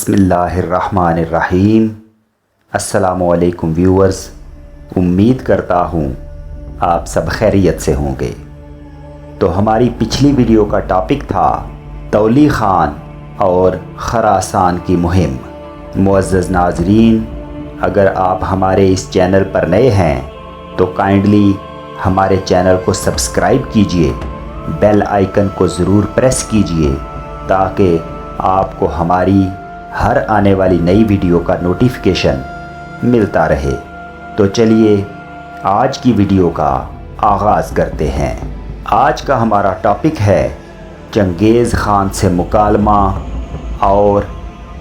بسم اللہ الرحمن الرحیم۔ السلام علیکم ویورز، امید کرتا ہوں آپ سب خیریت سے ہوں گے۔ تو ہماری پچھلی ویڈیو کا ٹاپک تھا تولی خان اور خراسان کی مہم۔ معزز ناظرین، اگر آپ ہمارے اس چینل پر نئے ہیں تو کائنڈلی ہمارے چینل کو سبسکرائب کیجئے، بیل آئیکن کو ضرور پریس کیجئے تاکہ آپ کو ہماری ہر آنے والی نئی ویڈیو کا نوٹیفیکیشن ملتا رہے۔ تو چلیے آج کی ویڈیو کا آغاز کرتے ہیں۔ آج کا ہمارا ٹاپک ہے چنگیز خان سے مکالمہ اور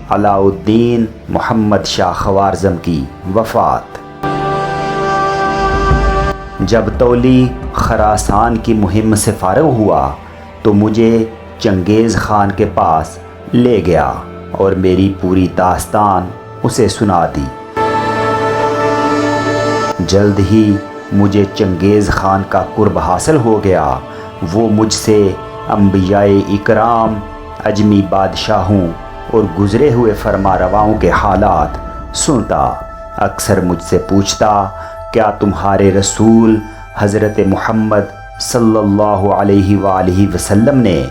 علاء الدین محمد شاہ خوارزم کی وفات۔ جب تولی خراسان کی مہم سے فارغ ہوا تو مجھے چنگیز خان کے پاس لے گیا اور میری پوری داستان اسے سنا دی۔ جلد ہی مجھے چنگیز خان کا قرب حاصل ہو گیا۔ وہ مجھ سے انبیاء اکرام، اجمی بادشاہوں اور گزرے ہوئے فرمانرواؤں کے حالات سنتا۔ اکثر مجھ سے پوچھتا، کیا تمہارے رسول حضرت محمد صلی اللہ علیہ وآلہ وسلم نے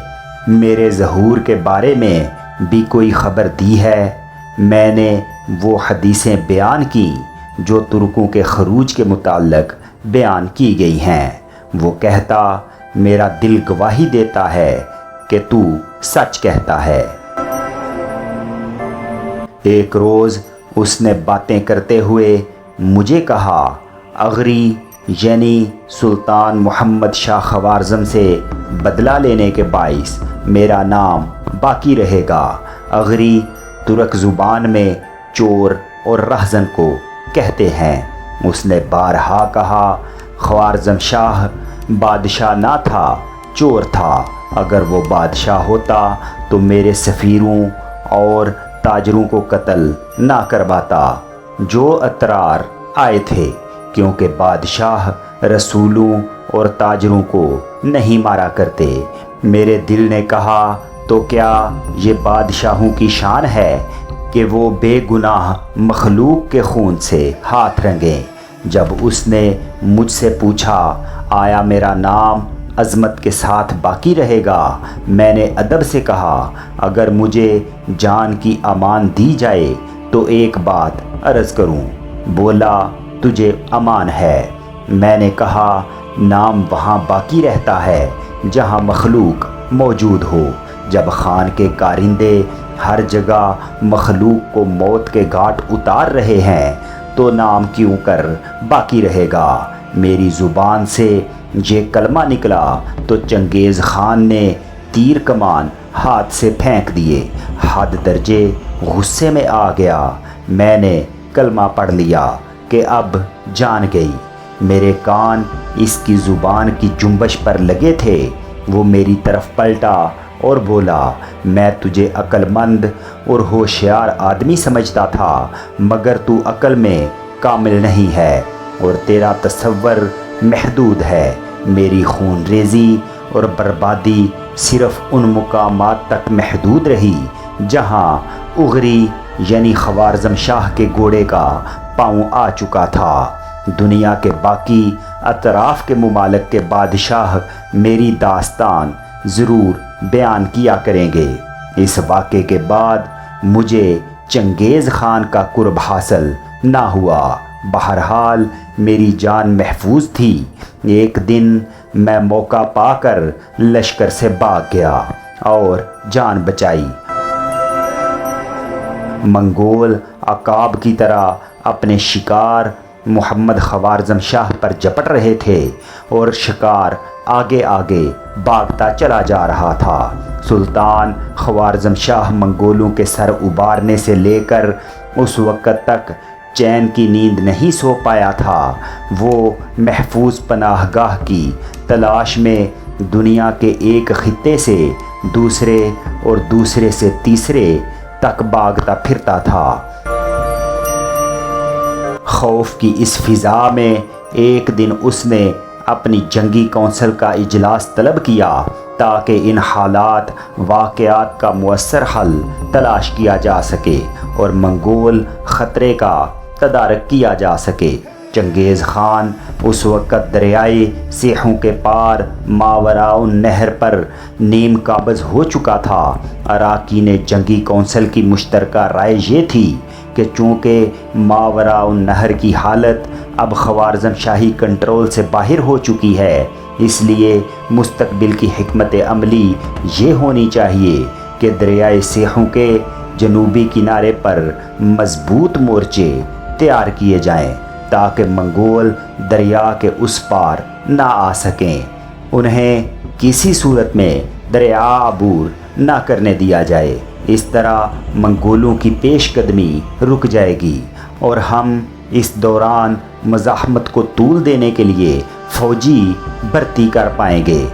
میرے ظہور کے بارے میں بھی کوئی خبر دی ہے؟ میں نے وہ حدیثیں بیان کی جو ترکوں کے خروج کے متعلق بیان کی گئی ہیں۔ وہ کہتا، میرا دل گواہی دیتا ہے کہ تو سچ کہتا ہے۔ ایک روز اس نے باتیں کرتے ہوئے مجھے کہا، اغری یعنی سلطان محمد شاہ خوارزم سے بدلہ لینے کے باعث میرا نام باقی رہے گا۔ اغری ترک زبان میں چور اور رہزن کو کہتے ہیں۔ اس نے بارہا کہا، خوارزم شاہ بادشاہ نہ تھا، چور تھا۔ اگر وہ بادشاہ ہوتا تو میرے سفیروں اور تاجروں کو قتل نہ کرواتا جو اطرار آئے تھے، کیونکہ بادشاہ رسولوں اور تاجروں کو نہیں مارا کرتے۔ میرے دل نے کہا، تو کیا یہ بادشاہوں کی شان ہے کہ وہ بے گناہ مخلوق کے خون سے ہاتھ رنگیں؟ جب اس نے مجھ سے پوچھا، آیا میرا نام عظمت کے ساتھ باقی رہے گا؟ میں نے ادب سے کہا، اگر مجھے جان کی امان دی جائے تو ایک بات عرض کروں۔ بولا، تجھے امان ہے۔ میں نے کہا، نام وہاں باقی رہتا ہے جہاں مخلوق موجود ہو۔ جب خان کے کارندے ہر جگہ مخلوق کو موت کے گھاٹ اتار رہے ہیں تو نام کیوں کر باقی رہے گا؟ میری زبان سے یہ کلمہ نکلا تو چنگیز خان نے تیر کمان ہاتھ سے پھینک دیے۔ حد درجے غصے میں آ گیا۔ میں نے کلمہ پڑھ لیا کہ اب جان گئی۔ میرے کان اس کی زبان کی جنبش پر لگے تھے۔ وہ میری طرف پلٹا اور بولا، میں تجھے عقل مند اور ہوشیار آدمی سمجھتا تھا، مگر تو عقل میں کامل نہیں ہے اور تیرا تصور محدود ہے۔ میری خون ریزی اور بربادی صرف ان مقامات تک محدود رہی جہاں اغری یعنی خوارزم شاہ کے گھوڑے کا پاؤں آ چکا تھا۔ دنیا کے باقی اطراف کے ممالک کے بادشاہ میری داستان ضرور بیان کیا کریں گے۔ اس واقعے کے بعد مجھے چنگیز خان کا قرب حاصل نہ ہوا۔ بہرحال میری جان محفوظ تھی۔ ایک دن میں موقع پا کر لشکر سے بھاگ گیا اور جان بچائی۔ منگول عقاب کی طرح اپنے شکار محمد خوارزم شاہ پر جپٹ رہے تھے اور شکار آگے آگے بھاگتا چلا جا رہا تھا۔ سلطان خوارزم شاہ منگولوں کے سر ابارنے سے لے کر اس وقت تک چین کی نیند نہیں سو پایا تھا۔ وہ محفوظ پناہ گاہ کی تلاش میں دنیا کے ایک خطے سے دوسرے اور دوسرے سے تیسرے تک بھاگتا پھرتا تھا۔ خوف کی اس فضا میں ایک دن اس نے اپنی جنگی کونسل کا اجلاس طلب کیا تاکہ ان حالات واقعات کا مؤثر حل تلاش کیا جا سکے اور منگول خطرے کا تدارک کیا جا سکے۔ چنگیز خان اس وقت دریائے سیحوں کے پار ماوراء النہر پر نیم قابض ہو چکا تھا۔ اراکین جنگی کونسل کی مشترکہ رائے یہ تھی کہ چونکہ ماوراء النہر کی حالت اب خوارزم شاہی کنٹرول سے باہر ہو چکی ہے، اس لیے مستقبل کی حکمت عملی یہ ہونی چاہیے کہ دریائے سیحوں کے جنوبی کنارے پر مضبوط مورچے تیار کیے جائیں تاکہ منگول دریا کے اس پار نہ آ سکیں۔ انہیں کسی صورت میں دریا عبور نہ کرنے دیا جائے، اس طرح منگولوں کی پیش قدمی رک جائے گی اور ہم اس دوران مزاحمت کو طول دینے کے لیے فوجی بھرتی کر پائیں گے۔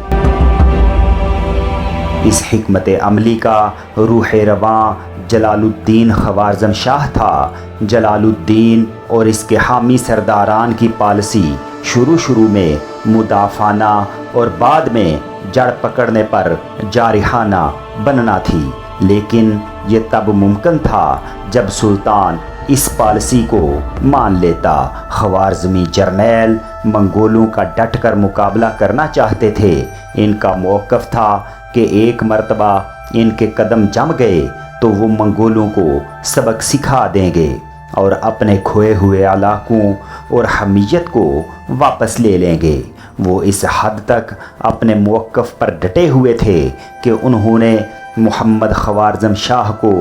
اس حکمت عملی کا روح رواں جلال الدین خوارزم شاہ تھا۔ جلال الدین اور اس کے حامی سرداران کی پالیسی شروع میں مدافعانہ اور بعد میں جڑ پکڑنے پر جارحانہ بننا تھی، لیکن یہ تب ممکن تھا جب سلطان اس پالیسی کو مان لیتا۔ خوارزمی جرنیل منگولوں کا ڈٹ کر مقابلہ کرنا چاہتے تھے۔ ان کا موقف تھا کہ ایک مرتبہ ان کے قدم جم گئے تو وہ منگولوں کو سبق سکھا دیں گے اور اپنے کھوئے ہوئے علاقوں اور حمیت کو واپس لے لیں گے۔ وہ اس حد تک اپنے موقف پر ڈٹے ہوئے تھے کہ انہوں نے محمد خوارزم شاہ کو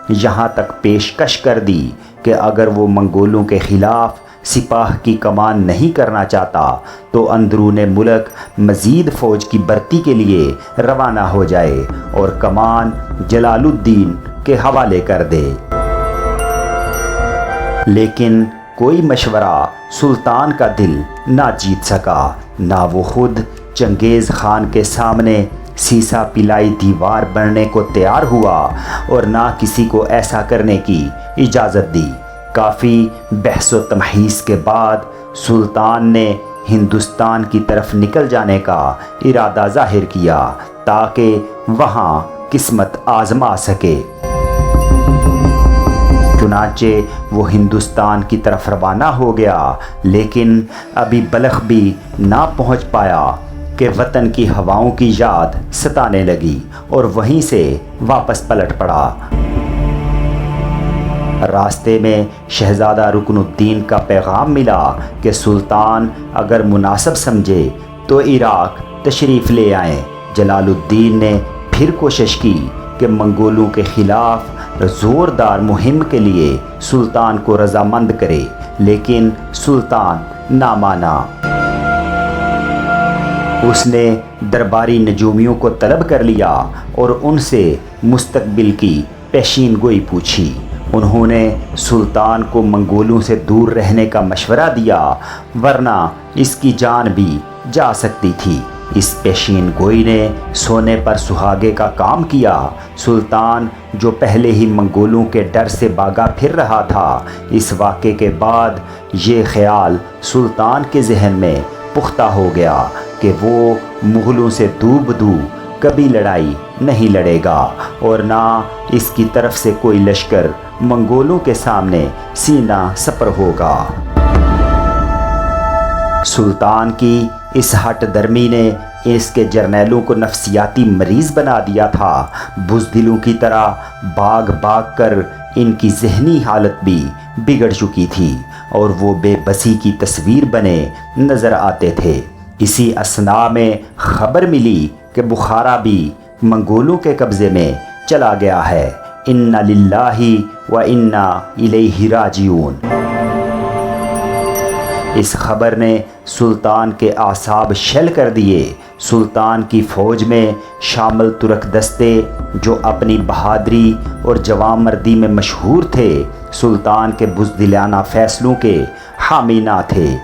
یہاں تک پیشکش کر دی کہ اگر وہ منگولوں کے خلاف سپاہ کی کمان نہیں کرنا چاہتا تو اندرون ملک مزید فوج کی بھرتی کے لیے روانہ ہو جائے اور کمان جلال الدین کے حوالے کر دے۔ لیکن کوئی مشورہ سلطان کا دل نہ جیت سکا، نہ وہ خود چنگیز خان کے سامنے سیسا پلائی دیوار بننے کو تیار ہوا اور نہ کسی کو ایسا کرنے کی اجازت دی۔ کافی بحث و تمحیص کے بعد سلطان نے ہندوستان کی طرف نکل جانے کا ارادہ ظاہر کیا تاکہ وہاں قسمت آزما سکے۔ چنانچہ وہ ہندوستان کی طرف روانہ ہو گیا، لیکن ابھی بلخ بھی نہ پہنچ پایا کہ وطن کی ہواؤں کی یاد ستانے لگی اور وہیں سے واپس پلٹ پڑا۔ راستے میں شہزادہ رکن الدین کا پیغام ملا کہ سلطان اگر مناسب سمجھے تو عراق تشریف لے آئیں۔ جلال الدین نے پھر کوشش کی کہ منگولوں کے خلاف زوردار مہم کے لیے سلطان کو رضامند کرے، لیکن سلطان نہ مانا۔ اس نے درباری نجومیوں کو طلب کر لیا اور ان سے مستقبل کی پیشین گوئی پوچھی۔ انہوں نے سلطان کو منگولوں سے دور رہنے کا مشورہ دیا، ورنہ اس کی جان بھی جا سکتی تھی۔ اس پیشین گوئی نے سونے پر سہاگے کا کام کیا۔ سلطان جو پہلے ہی منگولوں کے ڈر سے بھاگا پھر رہا تھا، اس واقعے کے بعد یہ خیال سلطان کے ذہن میں پختہ ہو گیا کہ وہ مغلوں سے دو بدو کبھی لڑائی نہیں لڑے گا اور نہ اس کی طرف سے کوئی لشکر منگولوں کے سامنے سینہ سپر ہوگا۔ سلطان کی اس ہٹ درمی نے اس کے جرنیلوں کو نفسیاتی مریض بنا دیا تھا۔ بزدلوں کی طرح بھاگ بھاگ کر ان کی ذہنی حالت بھی بگڑ چکی تھی اور وہ بے بسی کی تصویر بنے نظر آتے تھے۔ اسی اثناء میں خبر ملی کہ بخارا بھی منگولوں کے قبضے میں چلا گیا ہے۔ انا للہ و انا الیہ راجعون۔ اس خبر نے سلطان کے اعصاب شل کر دیے۔ سلطان کی فوج میں شامل ترک دستے جو اپنی بہادری اور جوانمردی میں مشہور تھے، سلطان کے بزدلانہ فیصلوں کے حامی نہ تھے۔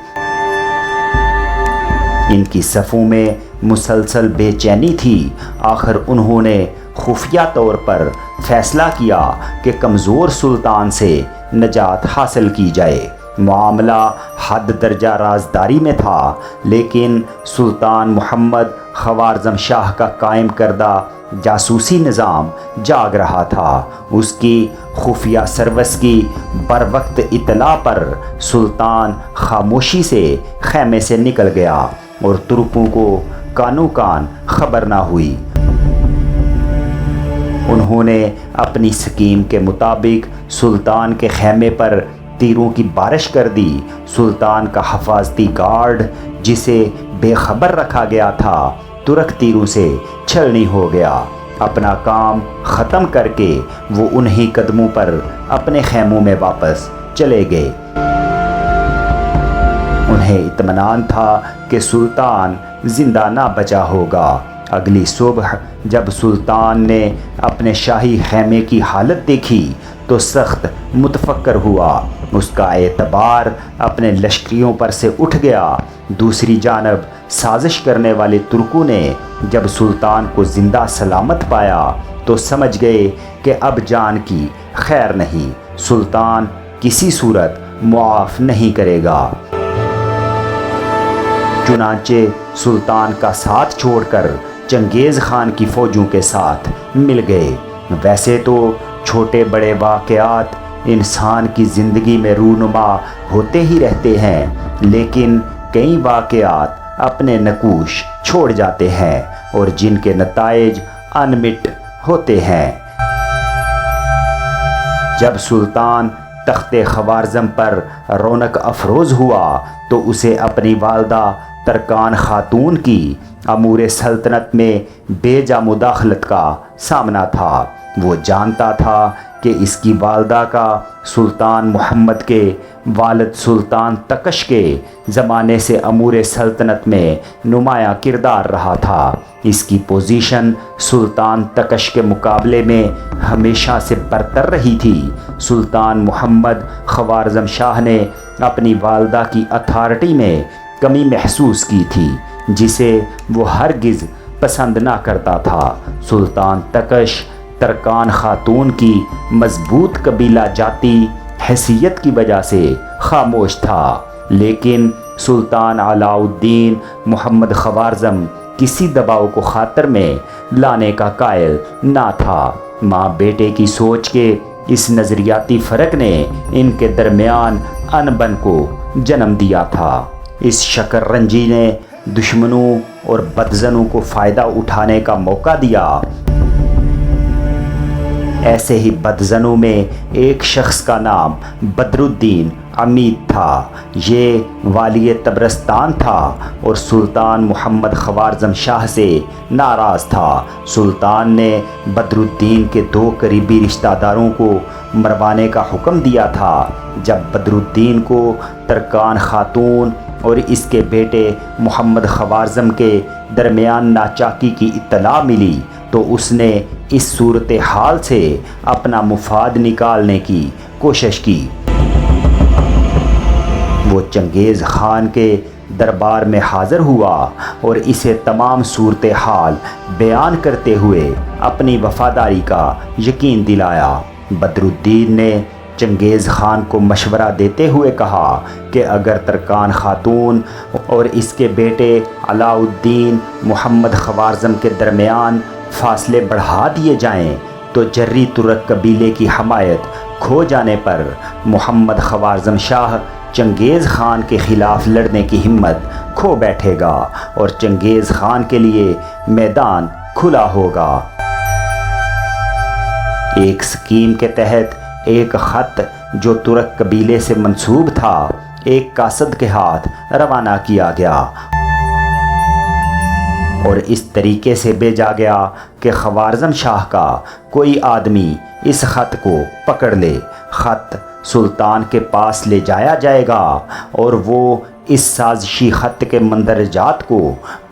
ان کی صفوں میں مسلسل بے چینی تھی۔ آخر انہوں نے خفیہ طور پر فیصلہ کیا کہ کمزور سلطان سے نجات حاصل کی جائے۔ معاملہ حد درجہ رازداری میں تھا، لیکن سلطان محمد خوارزم شاہ کا قائم کردہ جاسوسی نظام جاگ رہا تھا۔ اس کی خفیہ سروس کی بروقت اطلاع پر سلطان خاموشی سے خیمے سے نکل گیا اور ترکوں کو کانوں کان خبر نہ ہوئی۔ انہوں نے اپنی سکیم کے مطابق سلطان کے خیمے پر تیروں کی بارش کر دی۔ سلطان کا حفاظتی گارڈ، جسے بے خبر رکھا گیا تھا، ترک تیروں سے چھلنی ہو گیا۔ اپنا کام ختم کر کے وہ انہی قدموں پر اپنے خیموں میں واپس چلے گئے۔ انہیں اطمینان تھا کہ سلطان زندہ نہ بچا ہوگا۔ اگلی صبح جب سلطان نے اپنے شاہی خیمے کی حالت دیکھی تو سخت متفکر ہوا۔ اس کا اعتبار اپنے لشکریوں پر سے اٹھ گیا۔ دوسری جانب سازش کرنے والے ترکوں نے جب سلطان کو زندہ سلامت پایا تو سمجھ گئے کہ اب جان کی خیر نہیں، سلطان کسی صورت معاف نہیں کرے گا۔ چنانچہ سلطان کا ساتھ چھوڑ کر چنگیز خان کی فوجوں کے ساتھ مل گئے۔ ویسے تو چھوٹے بڑے واقعات انسان کی زندگی میں رونما ہوتے ہی رہتے ہیں، لیکن کئی واقعات اپنے نقوش چھوڑ جاتے ہیں اور جن کے نتائج انمٹ ہوتے ہیں۔ جب سلطان تخت خوارزم پر رونق افروز ہوا تو اسے اپنی والدہ ترکان خاتون کی امور سلطنت میں بے جا مداخلت کا سامنا تھا۔ وہ جانتا تھا کہ اس کی والدہ کا سلطان محمد کے والد سلطان تکش کے زمانے سے امور سلطنت میں نمایاں کردار رہا تھا۔ اس کی پوزیشن سلطان تکش کے مقابلے میں ہمیشہ سے برتر رہی تھی۔ سلطان محمد خوارزم شاہ نے اپنی والدہ کی اتھارٹی میں کمی محسوس کی تھی، جسے وہ ہرگز پسند نہ کرتا تھا۔ سلطان تکش ترکان خاتون کی مضبوط قبیلہ جاتی حیثیت کی وجہ سے خاموش تھا، لیکن سلطان علاء الدین محمد خوارزم کسی دباؤ کو خاطر میں لانے کا قائل نہ تھا۔ ماں بیٹے کی سوچ کے اس نظریاتی فرق نے ان کے درمیان انبن کو جنم دیا تھا۔ اس شکر رنجی نے دشمنوں اور بدزنوں کو فائدہ اٹھانے کا موقع دیا۔ ایسے ہی بدزنوں میں ایک شخص کا نام بدر الدین عمید تھا۔ یہ والی طبرستان تھا اور سلطان محمد خوارزم شاہ سے ناراض تھا۔ سلطان نے بدر الدین کے 2 قریبی رشتہ داروں کو مروانے کا حکم دیا تھا۔ جب بدر الدین کو ترکان خاتون اور اس کے بیٹے محمد خوارزم کے درمیان ناچاکی کی اطلاع ملی تو اس نے اس صورتحال سے اپنا مفاد نکالنے کی کوشش کی۔ وہ چنگیز خان کے دربار میں حاضر ہوا اور اسے تمام صورتحال بیان کرتے ہوئے اپنی وفاداری کا یقین دلایا۔ بدر الدین نے چنگیز خان کو مشورہ دیتے ہوئے کہا کہ اگر ترکان خاتون اور اس کے بیٹے علاء الدین محمد خوارزم کے درمیان فاصلے بڑھا دیے جائیں تو جری ترک قبیلے کی حمایت کھو جانے پر محمد خوارزم شاہ چنگیز خان کے خلاف لڑنے کی ہمت کھو بیٹھے گا اور چنگیز خان کے لیے میدان کھلا ہوگا۔ ایک سکیم کے تحت ایک خط جو ترک قبیلے سے منسوب تھا ایک قاصد کے ہاتھ روانہ کیا گیا اور اس طریقے سے بھیجا گیا کہ خوارزم شاہ کا کوئی آدمی اس خط کو پکڑ لے۔ خط سلطان کے پاس لے جایا جائے گا اور وہ اس سازشی خط کے مندرجات کو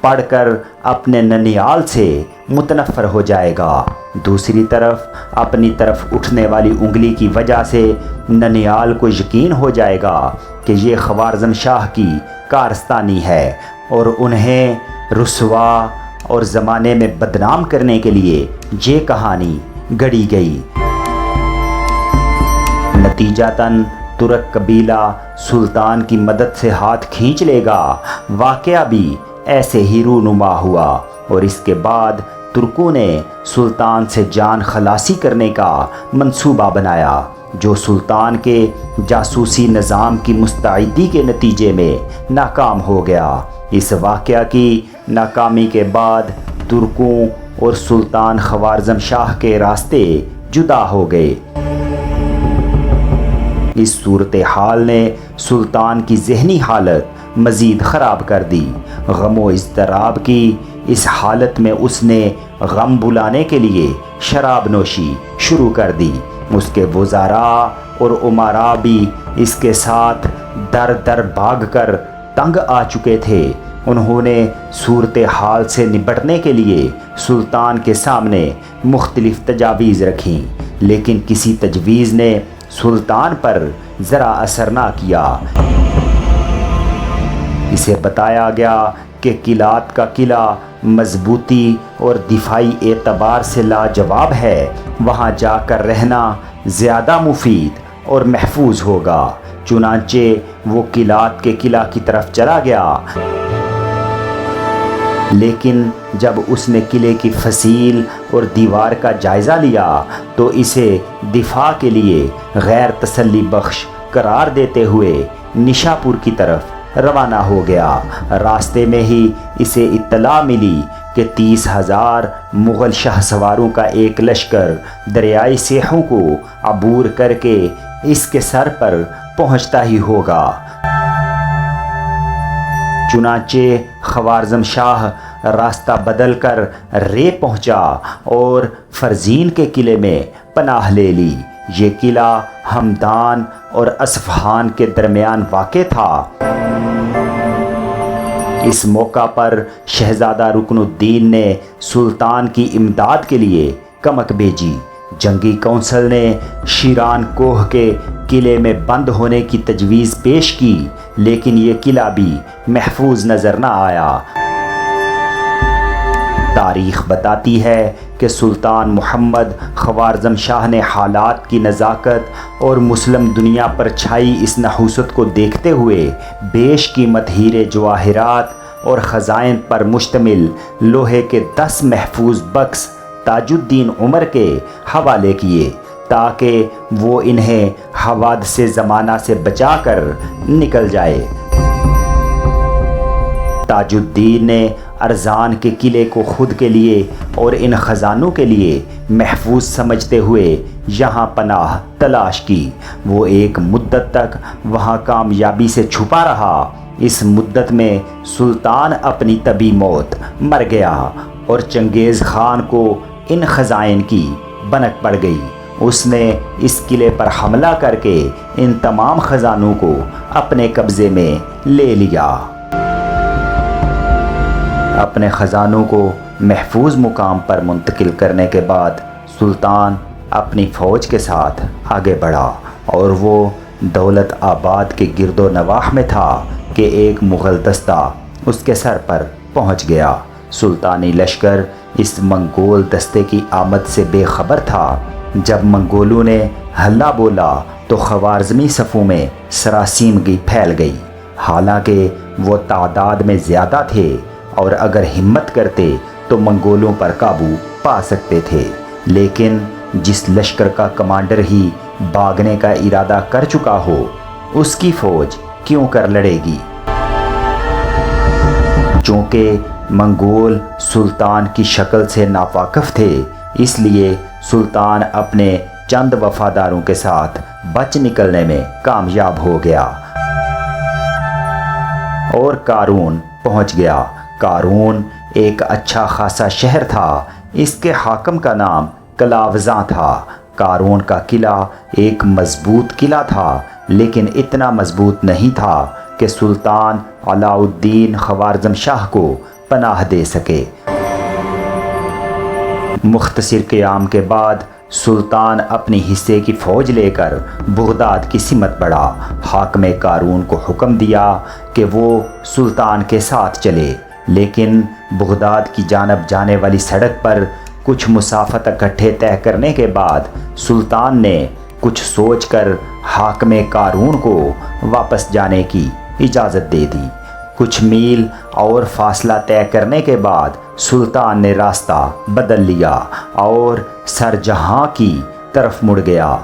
پڑھ کر اپنے ننیال سے متنفر ہو جائے گا۔ دوسری طرف اپنی طرف اٹھنے والی انگلی کی وجہ سے ننیال کو یقین ہو جائے گا کہ یہ خوارزم شاہ کی کارستانی ہے اور انہیں رسوا اور زمانے میں بدنام کرنے کے لیے یہ کہانی گڑھی گئی۔ نتیجتاً ترک قبیلہ سلطان کی مدد سے ہاتھ کھینچ لے گا۔ واقعہ بھی ایسے ہی رونما ہوا اور اس کے بعد ترکوں نے سلطان سے جان خلاصی کرنے کا منصوبہ بنایا، جو سلطان کے جاسوسی نظام کی مستعدی کے نتیجے میں ناکام ہو گیا۔ اس واقعہ کی ناکامی کے بعد ترکوں اور سلطان خوارزم شاہ کے راستے جدا ہو گئے۔ اس صورتحال نے سلطان کی ذہنی حالت مزید خراب کر دی۔ غم و اضطراب کی اس حالت میں اس نے غم بلانے کے لیے شراب نوشی شروع کر دی۔ اس کے وزراء اور امراء بھی اس کے ساتھ در در بھاگ کر تنگ آ چکے تھے۔ انہوں نے صورتحال سے نپٹنے کے لیے سلطان کے سامنے مختلف تجاویز رکھیں، لیکن کسی تجویز نے سلطان پر ذرا اثر نہ کیا۔ اسے بتایا گیا کہ قلعت کا قلعہ مضبوطی اور دفاعی اعتبار سے لاجواب ہے، وہاں جا کر رہنا زیادہ مفید اور محفوظ ہوگا۔ چنانچہ وہ قلعت کے قلعہ کی طرف چلا گیا، لیکن جب اس نے قلعے کی فصیل اور دیوار کا جائزہ لیا تو اسے دفاع کے لیے غیر تسلی بخش قرار دیتے ہوئے نشاپور کی طرف روانہ ہو گیا۔ راستے میں ہی اسے اطلاع ملی کہ 30,000 مغل شاہ سواروں کا ایک لشکر دریائے سیحوں کو عبور کر کے اس کے سر پر پہنچتا ہی ہوگا۔ چنانچہ خوارزم شاہ راستہ بدل کر رے پہنچا اور فرزین کے قلعے میں پناہ لے لی۔ یہ قلعہ ہمدان اور اصفہان کے درمیان واقع تھا۔ اس موقع پر شہزادہ رکن الدین نے سلطان کی امداد کے لیے کمک بھیجی۔ جنگی کونسل نے شیران کوہ کے قلعے میں بند ہونے کی تجویز پیش کی، لیکن یہ قلعہ بھی محفوظ نظر نہ آیا۔ تاریخ بتاتی ہے کہ سلطان محمد خوارزم شاہ نے حالات کی نزاکت اور مسلم دنیا پر چھائی اس نحوست کو دیکھتے ہوئے بیش قیمت ہیرے جواہرات اور خزائن پر مشتمل لوہے کے 10 محفوظ بکس تاج الدین عمر کے حوالے کیے، تاکہ وہ انہیں حوادث زمانہ سے بچا کر نکل جائے۔ تاج الدین نے ارزان کے قلعے کو خود کے لیے اور ان خزانوں کے لیے محفوظ سمجھتے ہوئے یہاں پناہ تلاش کی۔ وہ ایک مدت تک وہاں کامیابی سے چھپا رہا۔ اس مدت میں سلطان اپنی طبی موت مر گیا اور چنگیز خان کو ان خزائن کی بنک پڑ گئی۔ اس نے اس قلعے پر حملہ کر کے ان تمام خزانوں کو اپنے قبضے میں لے لیا۔ اپنے خزانوں کو محفوظ مقام پر منتقل کرنے کے بعد سلطان اپنی فوج کے ساتھ آگے بڑھا اور وہ دولت آباد کے گرد و نواح میں تھا کہ ایک مغل دستہ اس کے سر پر پہنچ گیا۔ سلطانی لشکر اس منگول دستے کی آمد سے بے خبر تھا۔ جب منگولوں نے ہلہ بولا تو خوارزمی صفوں میں سراسیمگی پھیل گئی۔ حالانکہ وہ تعداد میں زیادہ تھے اور اگر ہمت کرتے تو منگولوں پر قابو پا سکتے تھے، لیکن جس لشکر کا کمانڈر ہی بھاگنے کا ارادہ کر چکا ہو، اس کی فوج کیوں کر لڑے گی؟ چونکہ منگول سلطان کی شکل سے ناواقف تھے، اس لیے سلطان اپنے چند وفاداروں کے ساتھ بچ نکلنے میں کامیاب ہو گیا اور کارون پہنچ گیا۔ کارون ایک اچھا خاصا شہر تھا۔ اس کے حاکم کا نام کلاوزاں تھا۔ کارون کا قلعہ ایک مضبوط قلعہ تھا، لیکن اتنا مضبوط نہیں تھا کہ سلطان علاء الدین خوارزم شاہ کو پناہ دے سکے۔ مختصر قیام کے بعد سلطان اپنی حصے کی فوج لے کر بغداد کی سمت بڑھا۔ حاکم کارون کو حکم دیا کہ وہ سلطان کے ساتھ چلے، لیکن بغداد کی جانب جانے والی سڑک پر کچھ مسافت اکٹھے طے کرنے کے بعد سلطان نے کچھ سوچ کر حاکم قارون کو واپس جانے کی اجازت دے دی۔ کچھ میل اور فاصلہ طے کرنے کے بعد سلطان نے راستہ بدل لیا اور سرجہاں کی طرف مڑ گیا۔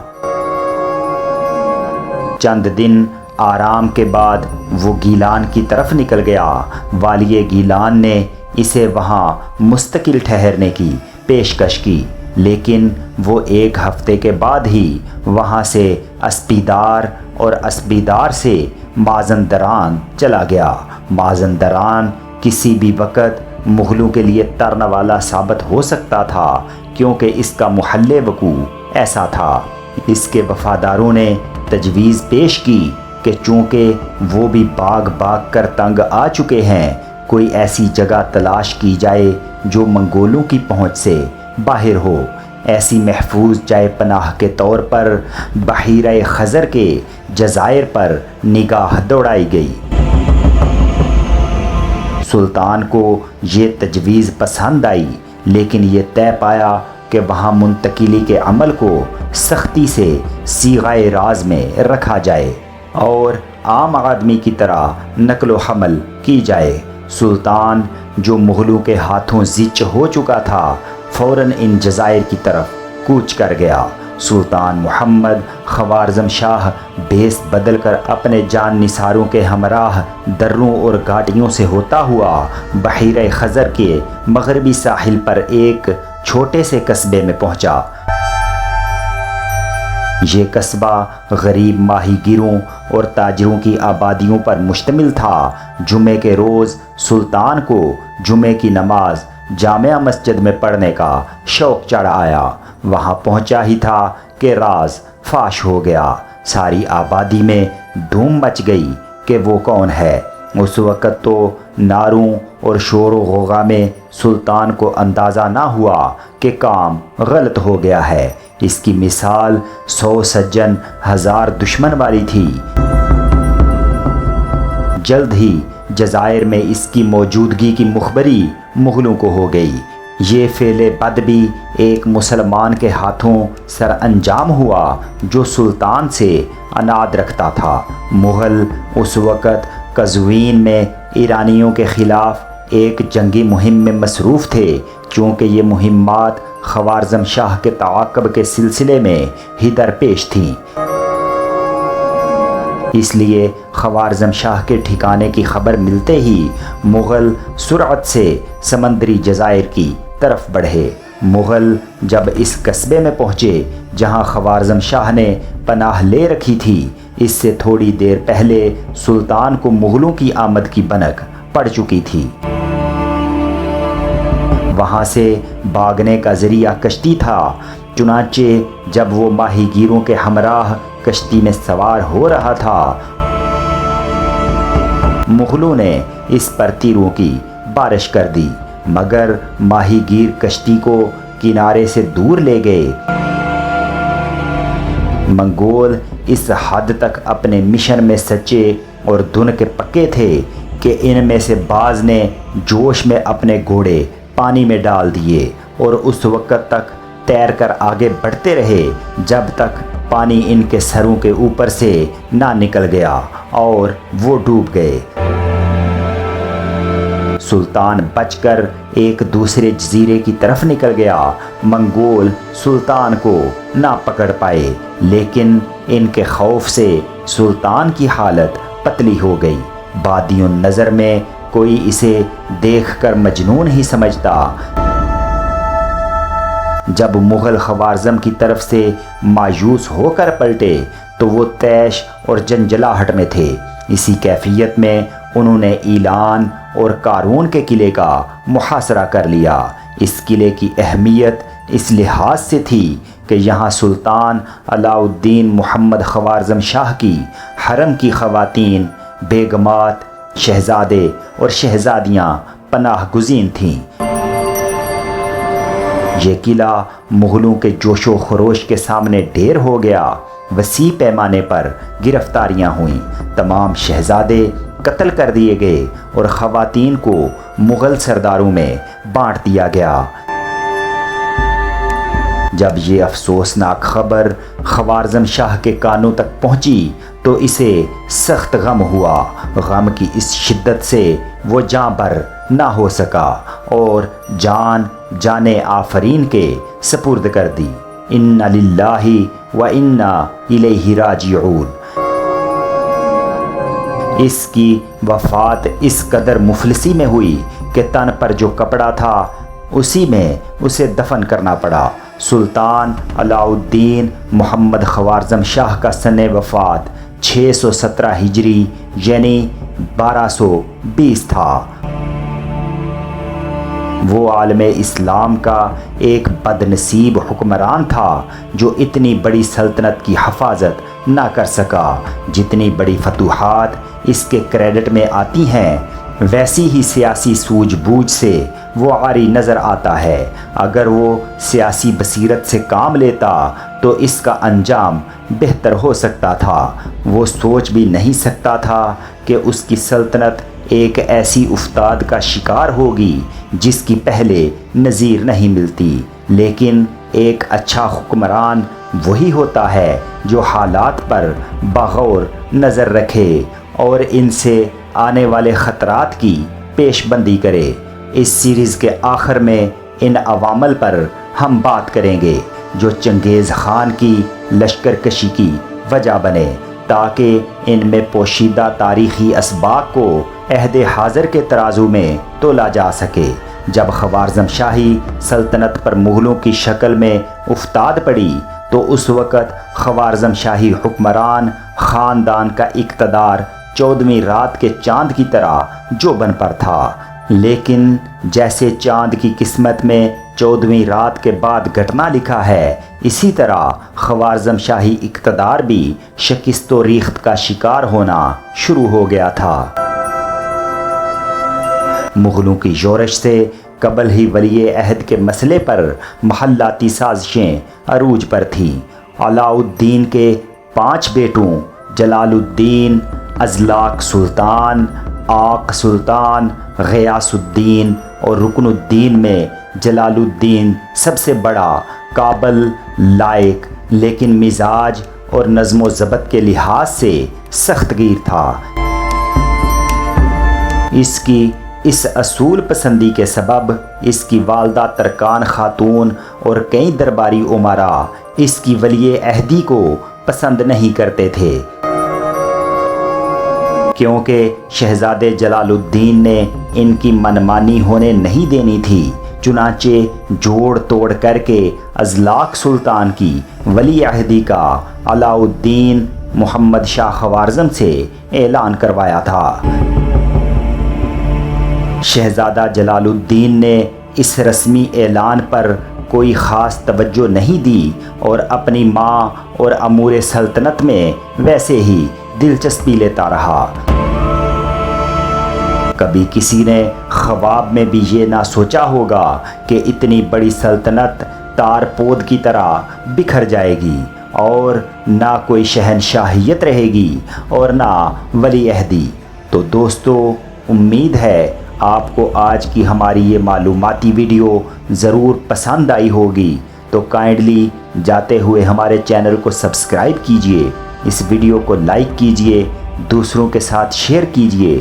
چند دن آرام کے بعد وہ گیلان کی طرف نکل گیا۔ والی گیلان نے اسے وہاں مستقل ٹھہرنے کی پیشکش کی، لیکن وہ 1 ہفتے کے بعد ہی وہاں سے اسپیدار اور اسپیدار سے مازندران چلا گیا۔ مازندران کسی بھی وقت مغلوں کے لیے ترنے والا ثابت ہو سکتا تھا، کیونکہ اس کا محل وقوع ایسا تھا۔ اس کے وفاداروں نے تجویز پیش کی کہ چونکہ وہ بھی بھاگ کر تنگ آ چکے ہیں، کوئی ایسی جگہ تلاش کی جائے جو منگولوں کی پہنچ سے باہر ہو۔ ایسی محفوظ جائے پناہ کے طور پر بحیرہ خزر کے جزائر پر نگاہ دوڑائی گئی۔ سلطان کو یہ تجویز پسند آئی، لیکن یہ طے پایا کہ وہاں منتقلی کے عمل کو سختی سے صیغہ راز میں رکھا جائے اور عام آدمی کی طرح نقل و حمل کی جائے۔ سلطان جو مغلوں کے ہاتھوں زچ ہو چکا تھا، فوراً ان جزائر کی طرف کوچ کر گیا۔ سلطان محمد خوارزم شاہ بھیس بدل کر اپنے جان نثاروں کے ہمراہ دروں اور گھاٹیوں سے ہوتا ہوا بحیرہ خزر کے مغربی ساحل پر ایک چھوٹے سے قصبے میں پہنچا۔ یہ قصبہ غریب ماہی گیروں اور تاجروں کی آبادیوں پر مشتمل تھا۔ جمعے کے روز سلطان کو جمعے کی نماز جامع مسجد میں پڑھنے کا شوق چڑھ آیا۔ وہاں پہنچا ہی تھا کہ راز فاش ہو گیا۔ ساری آبادی میں دھوم مچ گئی کہ وہ کون ہے۔ اس وقت تو نعروں اور شور و غوغا میں سلطان کو اندازہ نہ ہوا کہ کام غلط ہو گیا ہے۔ اس کی مثال 100 سجن 1000 دشمن والی تھی۔ جلد ہی جزائر میں اس کی موجودگی کی مخبری مغلوں کو ہو گئی۔ یہ فعل بد بھی ایک مسلمان کے ہاتھوں سر انجام ہوا جو سلطان سے عناد رکھتا تھا۔ مغل اس وقت قزوین میں ایرانیوں کے خلاف ایک جنگی مہم میں مصروف تھے، چونکہ یہ مہمات خوارزم شاہ کے تعاقب کے سلسلے میں ہی درپیش تھیں۔ اس لیے خوارزم شاہ کے ٹھکانے کی خبر ملتے ہی مغل سرعت سے سمندری جزائر کی طرف بڑھے۔ مغل جب اس قصبے میں پہنچے جہاں خوارزم شاہ نے پناہ لے رکھی تھی، اس سے تھوڑی دیر پہلے سلطان کو مغلوں کی آمد کی بنک پڑ چکی تھی۔ وہاں سے بھاگنے کا ذریعہ کشتی تھا، چنانچہ جب وہ ماہی گیروں کے ہمراہ کشتی میں سوار ہو رہا تھا، مغلوں نے اس پر تیروں کی بارش کر دی، مگر ماہی گیر کشتی کو کنارے سے دور لے گئے۔ منگول اس حد تک اپنے مشن میں سچے اور دھن کے پکے تھے کہ ان میں سے بعض نے جوش میں اپنے گھوڑے پانی میں ڈال دیے اور اس وقت تک تیر کر آگے بڑھتے رہے جب تک پانی ان کے سروں کے اوپر سے نہ نکل گیا اور وہ ڈوب گئے۔ سلطان بچ کر ایک دوسرے جزیرے کی طرف نکل گیا۔ منگول سلطان کو نہ پکڑ پائے، لیکن ان کے خوف سے سلطان کی حالت پتلی ہو گئی۔ بادی النظر میں کوئی اسے دیکھ کر مجنون ہی سمجھتا۔ جب مغل خوارزم کی طرف سے مایوس ہو کر پلٹے تو وہ طیش اور جنجلاہٹ میں تھے۔ اسی کیفیت میں انہوں نے ایلان اور قارون کے قلعے کا محاصرہ کر لیا۔ اس قلعے کی اہمیت اس لحاظ سے تھی کہ یہاں سلطان علاء الدین محمد خوارزم شاہ کی حرم کی خواتین، بیگمات، شہزادے اور شہزادیاں پناہ گزین تھیں۔ یہ قلعہ مغلوں کے جوش و خروش کے سامنے ڈھیر ہو گیا۔ وسیع پیمانے پر گرفتاریاں ہوئیں، تمام شہزادے قتل کر دیے گئے اور خواتین کو مغل سرداروں میں بانٹ دیا گیا۔ جب یہ افسوسناک خبر خوارزم شاہ کے کانوں تک پہنچی تو اسے سخت غم ہوا۔ غم کی اس شدت سے وہ جاں بر نہ ہو سکا اور جان آفرین کے سپرد کر دی۔ انا للہ و انا الیہ راجعون۔ اس کی وفات اس قدر مفلسی میں ہوئی کہ تن پر جو کپڑا تھا اسی میں اسے دفن کرنا پڑا۔ سلطان علاء الدین محمد خوارزم شاہ کا سن وفات 617 ہجری یعنی 1220 تھا۔ وہ عالم اسلام کا ایک بد نصیب حکمران تھا جو اتنی بڑی سلطنت کی حفاظت نہ کر سکا۔ جتنی بڑی فتوحات اس کے کریڈٹ میں آتی ہیں ویسی ہی سیاسی سوجھ بوجھ سے وہ عاری نظر آتا ہے۔ اگر وہ سیاسی بصیرت سے کام لیتا تو اس کا انجام بہتر ہو سکتا تھا۔ وہ سوچ بھی نہیں سکتا تھا کہ اس کی سلطنت ایک ایسی افتاد کا شکار ہوگی جس کی پہلے نظیر نہیں ملتی۔ لیکن ایک اچھا حکمران وہی ہوتا ہے جو حالات پر بغور نظر رکھے اور ان سے آنے والے خطرات کی پیش بندی کرے۔ اس سیریز کے آخر میں ان عوامل پر ہم بات کریں گے جو چنگیز خان کی لشکر کشی کی وجہ بنے، تاکہ ان میں پوشیدہ تاریخی اسباق کو عہد حاضر کے ترازو میں تولا جا سکے۔ جب خوارزم شاہی سلطنت پر مغلوں کی شکل میں افتاد پڑی تو اس وقت خوارزم شاہی حکمران خاندان کا اقتدار 14ویں رات کے چاند کی طرح جوبن پر تھا۔ لیکن جیسے چاند کی قسمت میں 14ویں رات کے بعد گھٹنا لکھا ہے، اسی طرح خوارزم شاہی اقتدار بھی شکست و ریخت کا شکار ہونا شروع ہو گیا تھا۔ مغلوں کی یورش سے قبل ہی ولی عہد کے مسئلے پر محلاتی سازشیں عروج پر تھیں۔ علاء الدین کے 5 بیٹوں جلال الدین، ازلاق سلطان، آق سلطان، غیاث الدین اور رکن الدین میں جلال الدین سب سے بڑا، قابل، لائق لیکن مزاج اور نظم و ضبط کے لحاظ سے سخت گیر تھا۔ اس کی اس اصول پسندی کے سبب اس کی والدہ ترکان خاتون اور کئی درباری امراء اس کی ولی عہدی کو پسند نہیں کرتے تھے، کیونکہ شہزادے جلال الدین نے ان کی منمانی ہونے نہیں دینی تھی۔ چنانچہ جوڑ توڑ کر کے ازلاق سلطان کی ولی عہدی کا علاء الدین محمد شاہ خوارزم سے اعلان کروایا تھا۔ شہزادہ جلال الدین نے اس رسمی اعلان پر کوئی خاص توجہ نہیں دی اور اپنی ماں اور امور سلطنت میں ویسے ہی دلچسپی لیتا رہا۔ کبھی کسی نے خواب میں بھی یہ نہ سوچا ہوگا کہ اتنی بڑی سلطنت تار پود کی طرح بکھر جائے گی اور نہ کوئی شہنشاہیت رہے گی اور نہ ولی عہدی۔ تو دوستو، امید ہے آپ کو آج کی ہماری یہ معلوماتی ویڈیو ضرور پسند آئی ہوگی۔ تو کائنڈلی جاتے ہوئے ہمارے چینل کو سبسکرائب کیجئے، اس ویڈیو کو لائک کیجئے، دوسروں کے ساتھ شیئر کیجئے۔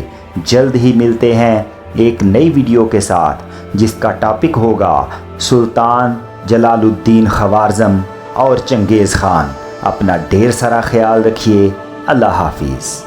جلد ہی ملتے ہیں ایک نئی ویڈیو کے ساتھ جس کا ٹاپک ہوگا سلطان جلال الدین خوارزم اور چنگیز خان۔ اپنا ڈھیر سارا خیال رکھیے۔ اللہ حافظ۔